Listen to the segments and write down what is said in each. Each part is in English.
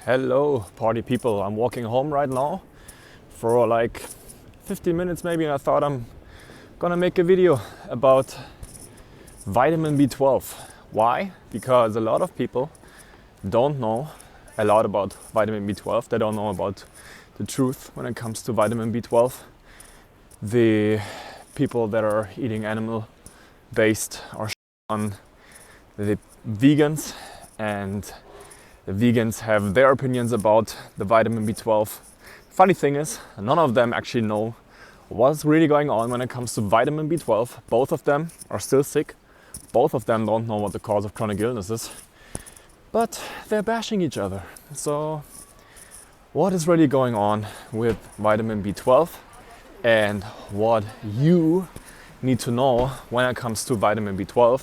Hello, party people. I'm walking home right now for like 15 minutes maybe, and I thought I'm gonna make a video about vitamin B12. Why? Because a lot of people don't know a lot about vitamin B12. They don't know about the truth when it comes to vitamin B12. The people that are eating animal based are on the vegans, and the vegans have their opinions about the vitamin B12. Funny thing is, none of them actually know what's really going on when it comes to vitamin B12. Both of them are still sick. Both of them don't know what the cause of chronic illness is. But they're bashing each other. So what is really going on with vitamin B12 and what you need to know when it comes to vitamin B12,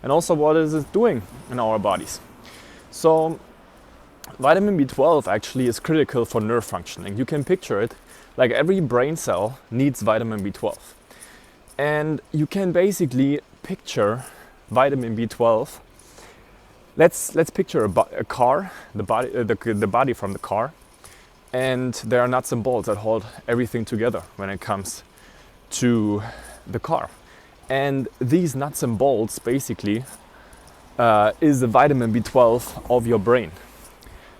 and also what is it doing in our bodies. So vitamin B12 actually is critical for nerve functioning. You can picture it like every brain cell needs vitamin B12. And you can basically picture vitamin B12. Let's picture a car, the body from the car, and there are nuts and bolts that hold everything together when it comes to the car. And these nuts and bolts basically is the vitamin B12 of your brain.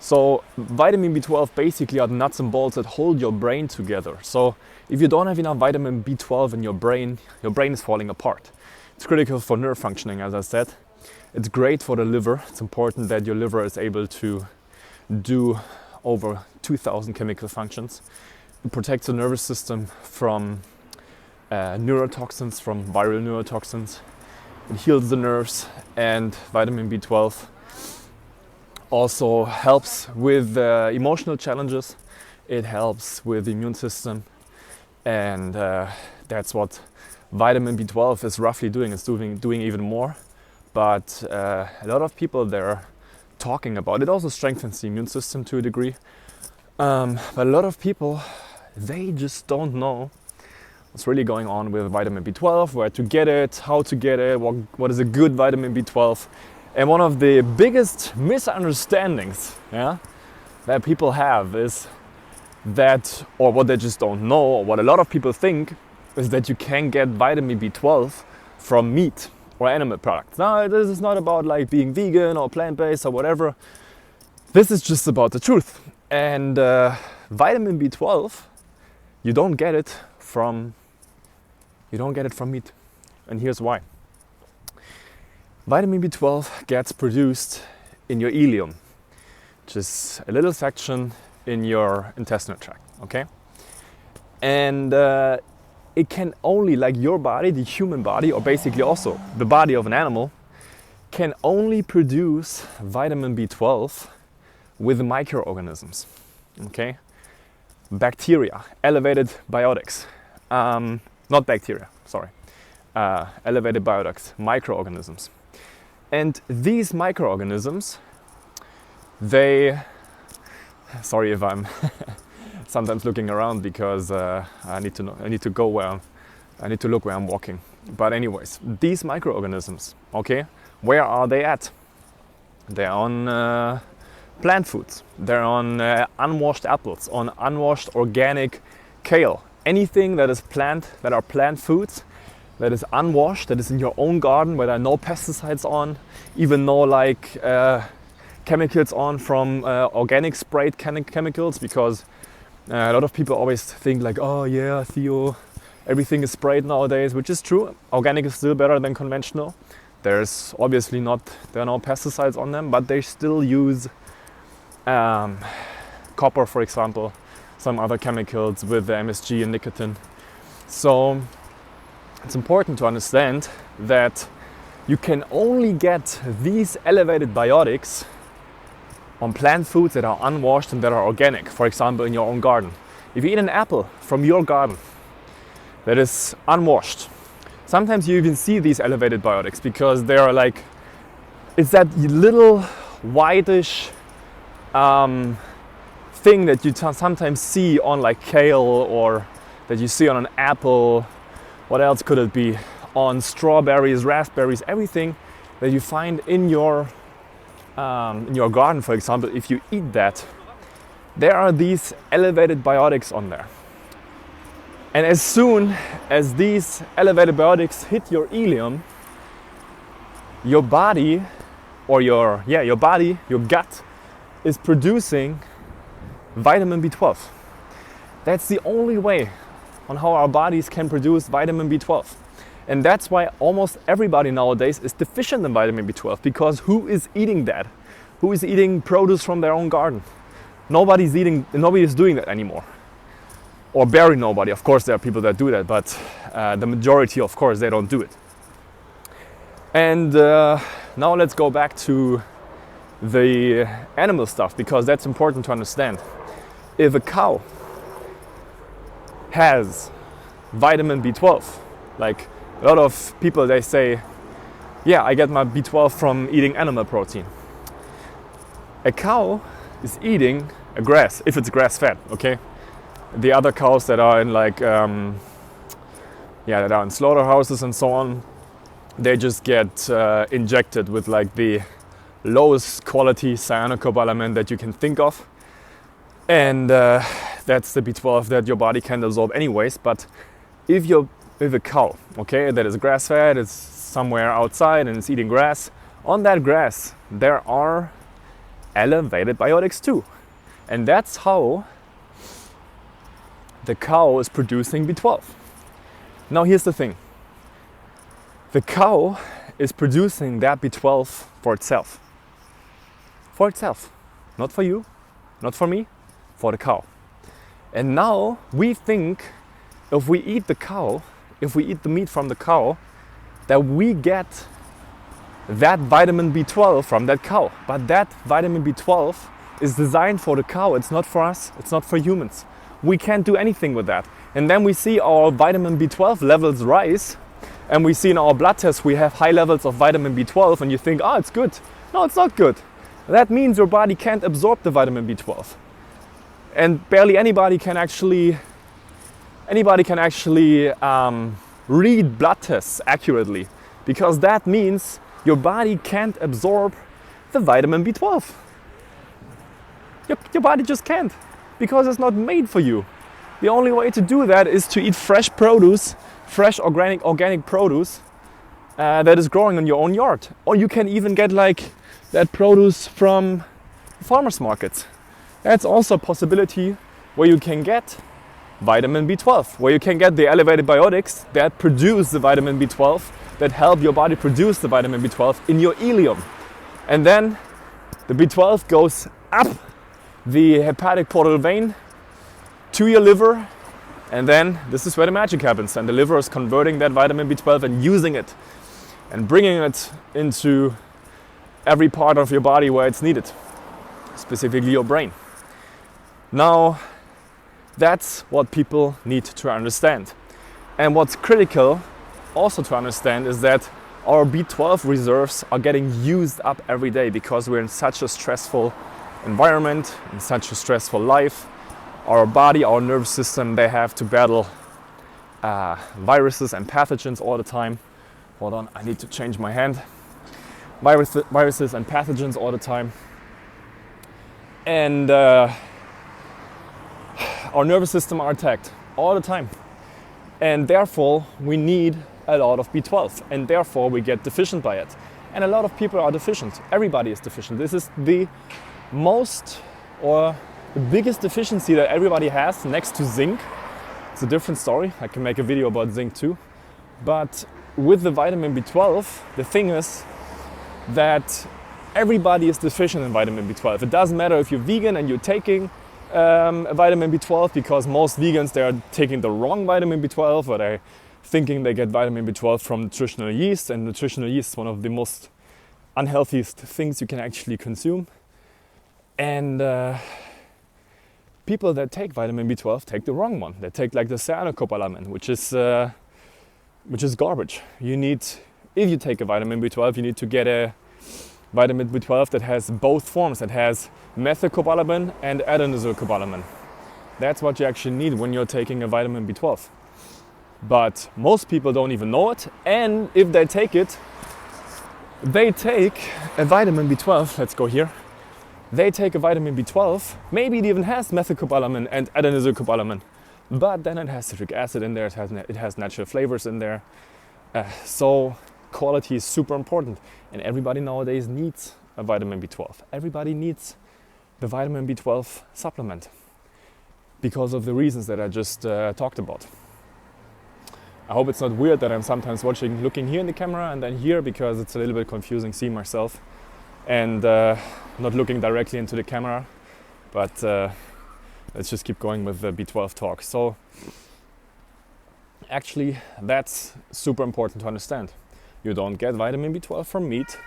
So vitamin B12 basically are the nuts and bolts that hold your brain together. So if you don't have enough vitamin B12 in your brain is falling apart. It's critical for nerve functioning, as I said. It's great for the liver. It's important that your liver is able to do over 2,000 chemical functions. It protects the nervous system from neurotoxins, from viral neurotoxins. It heals the nerves, and vitamin B12 also helps with emotional challenges. It helps with the immune system, and that's what vitamin B12 is roughly doing. It's doing even more, but a lot of people they're talking about it. Also strengthens the immune system to a degree, but a lot of people they just don't know what's really going on with vitamin B12, where to get it, how to get it, what is a good vitamin B12. And one of the biggest misunderstandings that people have is that, or what they just don't know, or what a lot of people think, is that you can get vitamin B12 from meat or animal products. Now, this is not about like being vegan or plant-based or whatever. This is just about the truth. And vitamin B12, you don't get it from meat. And here's why. Vitamin B12 gets produced in your ileum, which is a little section in your intestinal tract, okay? And it can only, like your body, the human body, or basically also the body of an animal, can only produce vitamin B12 with microorganisms, okay? Bacteria, elevated biotics, not bacteria, sorry, elevated biotics, microorganisms. And these microorganisms, sorry if I'm sometimes looking around because I need to look where I'm walking. But anyways, these microorganisms, okay, where are they at? They're on plant foods. They're on unwashed apples, on unwashed organic kale. Anything that are plant foods, that is unwashed, that is in your own garden, where there are no pesticides on, even no like chemicals on from organic sprayed chemicals, because a lot of people always think like, oh yeah, Theo, everything is sprayed nowadays, which is true. Organic is still better than conventional. There's obviously there are no pesticides on them, but they still use copper, for example, some other chemicals with the MSG and nicotine. So it's important to understand that you can only get these elevated biotics on plant foods that are unwashed and that are organic, for example, in your own garden. If you eat an apple from your garden that is unwashed, sometimes you even see these elevated biotics because they are like, it's that little whitish thing that you sometimes see on like kale, or that you see on an apple. What else could it be? On strawberries, raspberries, everything that you find in your in your garden, for example, if you eat that, there are these elevated biotics on there. And as soon as these elevated biotics hit your ileum, your body, or your gut is producing vitamin B12. That's the only way on how our bodies can produce vitamin B12. And that's why almost everybody nowadays is deficient in vitamin B12, because who is eating that? Who is eating produce from their own garden? Nobody is doing that anymore. Or barely nobody. Of course there are people that do that, but the majority, of course, they don't do it. And now let's go back to the animal stuff, because that's important to understand. If a cow has vitamin B12, like a lot of people, they say, yeah, I get my B12 from eating animal protein. A cow is eating a grass, if it's grass fed, okay? The other cows that are in that are in slaughterhouses and so on, they just get injected with like the lowest quality cyanocobalamin that you can think of. And that's the B12 that your body can absorb anyways. But if a cow, okay, that is grass fed, it's somewhere outside and it's eating grass, on that grass there are elevated biotics too. And that's how the cow is producing B12. Now here's the thing. The cow is producing that B12 for itself. For itself. Not for you, not for me, for the cow. And now we think if we eat the cow, if we eat the meat from the cow, that we get that vitamin B12 from that cow. But that vitamin B12 is designed for the cow. It's not for us. It's not for humans. We can't do anything with that. And then we see our vitamin B12 levels rise, and we see in our blood tests we have high levels of vitamin B12, and you think, oh, it's good. No, it's not good. That means your body can't absorb the vitamin B12. And barely anybody can actually read blood tests accurately, because that means your body can't absorb the vitamin B12. Your body just can't, because it's not made for you. The only way to do that is to eat fresh produce, fresh organic produce that is growing in your own yard. Or you can even get like that produce from farmers markets. That's also a possibility where you can get vitamin B12, where you can get the elevated biotics that produce the vitamin B12, that help your body produce the vitamin B12 in your ileum. And then the B12 goes up the hepatic portal vein to your liver, and then this is where the magic happens, and the liver is converting that vitamin B12 and using it and bringing it into every part of your body where it's needed, specifically your brain. Now, that's what people need to understand. And what's critical also to understand is that our B12 reserves are getting used up every day, because we're in such a stressful environment, in such a stressful life. Our body, our nervous system, they have to battle viruses and pathogens all the time. Hold on, I need to change my hand. Viruses and pathogens all the time. And our nervous system are attacked all the time. And therefore, we need a lot of B12. And therefore, we get deficient by it. And a lot of people are deficient. Everybody is deficient. This is the biggest deficiency that everybody has, next to zinc. It's a different story. I can make a video about zinc too. But with the vitamin B12, the thing is that everybody is deficient in vitamin B12. It doesn't matter if you're vegan and you're taking a vitamin B12, because most vegans, they are taking the wrong vitamin B12, or they're thinking they get vitamin B12 from nutritional yeast, and nutritional yeast is one of the most unhealthiest things you can actually consume. And people that take vitamin B12 take the wrong one. They take like the cyanocobalamin, which is garbage. If you take a vitamin B12, you need to get a vitamin B12 that has both forms, that has methylcobalamin and adenosylcobalamin. That's what you actually need when you're taking a vitamin B12. But most people don't even know it, and if they take it, they take a vitamin B12, let's go here. They take a vitamin B12, maybe it even has methylcobalamin and adenosylcobalamin, but then it has citric acid in there, it has natural flavors in there. So quality is super important, and everybody nowadays needs a vitamin B12. Everybody needs the vitamin B12 supplement because of the reasons that I just talked about. I hope it's not weird that I'm sometimes looking here in the camera and then here, because it's a little bit confusing seeing myself and not looking directly into the camera. But let's just keep going with the B12 talk. So actually, that's super important to understand. You don't get vitamin B12 from meat.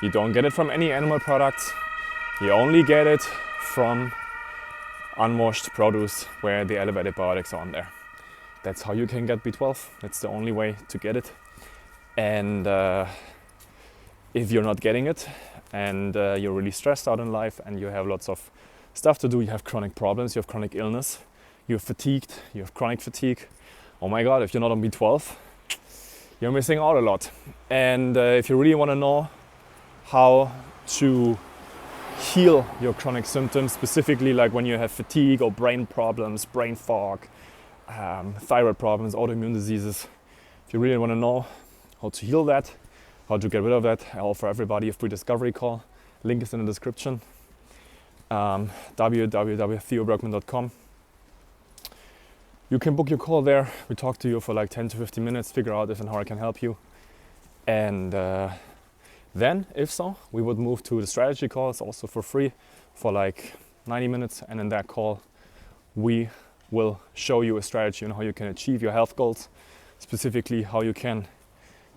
You don't get it from any animal products. You only get it from unwashed produce where the elevated biotics are on there. That's how you can get B12. That's the only way to get it. And if you're not getting it and you're really stressed out in life and you have lots of stuff to do, you have chronic problems, you have chronic illness, you're fatigued, you have chronic fatigue. Oh my God, if you're not on B12, you're missing out a lot. And if you really want to know how to heal your chronic symptoms, specifically like when you have fatigue or brain problems, brain fog, thyroid problems, autoimmune diseases, if you really want to know how to heal that, how to get rid of that, I offer everybody a free discovery call. Link is in the description. www.theobergmann.com. You can book your call there. We talk to you for like 10 to 15 minutes, figure out if and how I can help you. And then, if so, we would move to the strategy call. It's also for free for like 90 minutes. And in that call, we will show you a strategy on how you can achieve your health goals, specifically how you can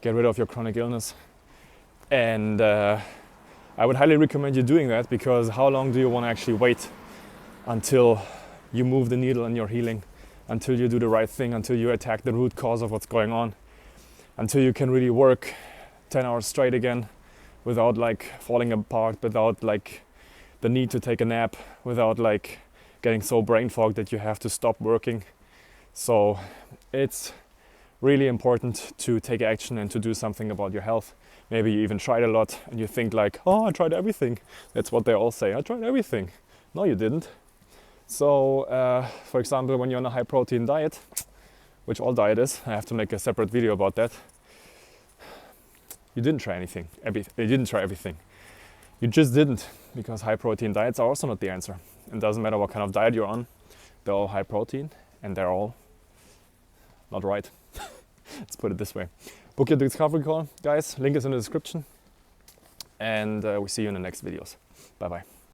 get rid of your chronic illness. And I would highly recommend you doing that, because how long do you want to actually wait until you move the needle in your healing, until you do the right thing, until you attack the root cause of what's going on, until you can really work 10 hours straight again without like falling apart, without like the need to take a nap, without like getting so brain fogged that you have to stop working. So it's really important to take action and to do something about your health. Maybe you even tried a lot and you think like, oh, I tried everything. That's what they all say. I tried everything. No, you didn't. So, for example, when you're on a high protein diet, which all diet is, I have to make a separate video about that. You didn't try anything. You didn't try everything. You just didn't, because high protein diets are also not the answer. It doesn't matter what kind of diet you're on. They're all high protein and they're all not right. Let's put it this way. Book your discovery call, guys. Link is in the description. And we see you in the next videos. Bye-bye.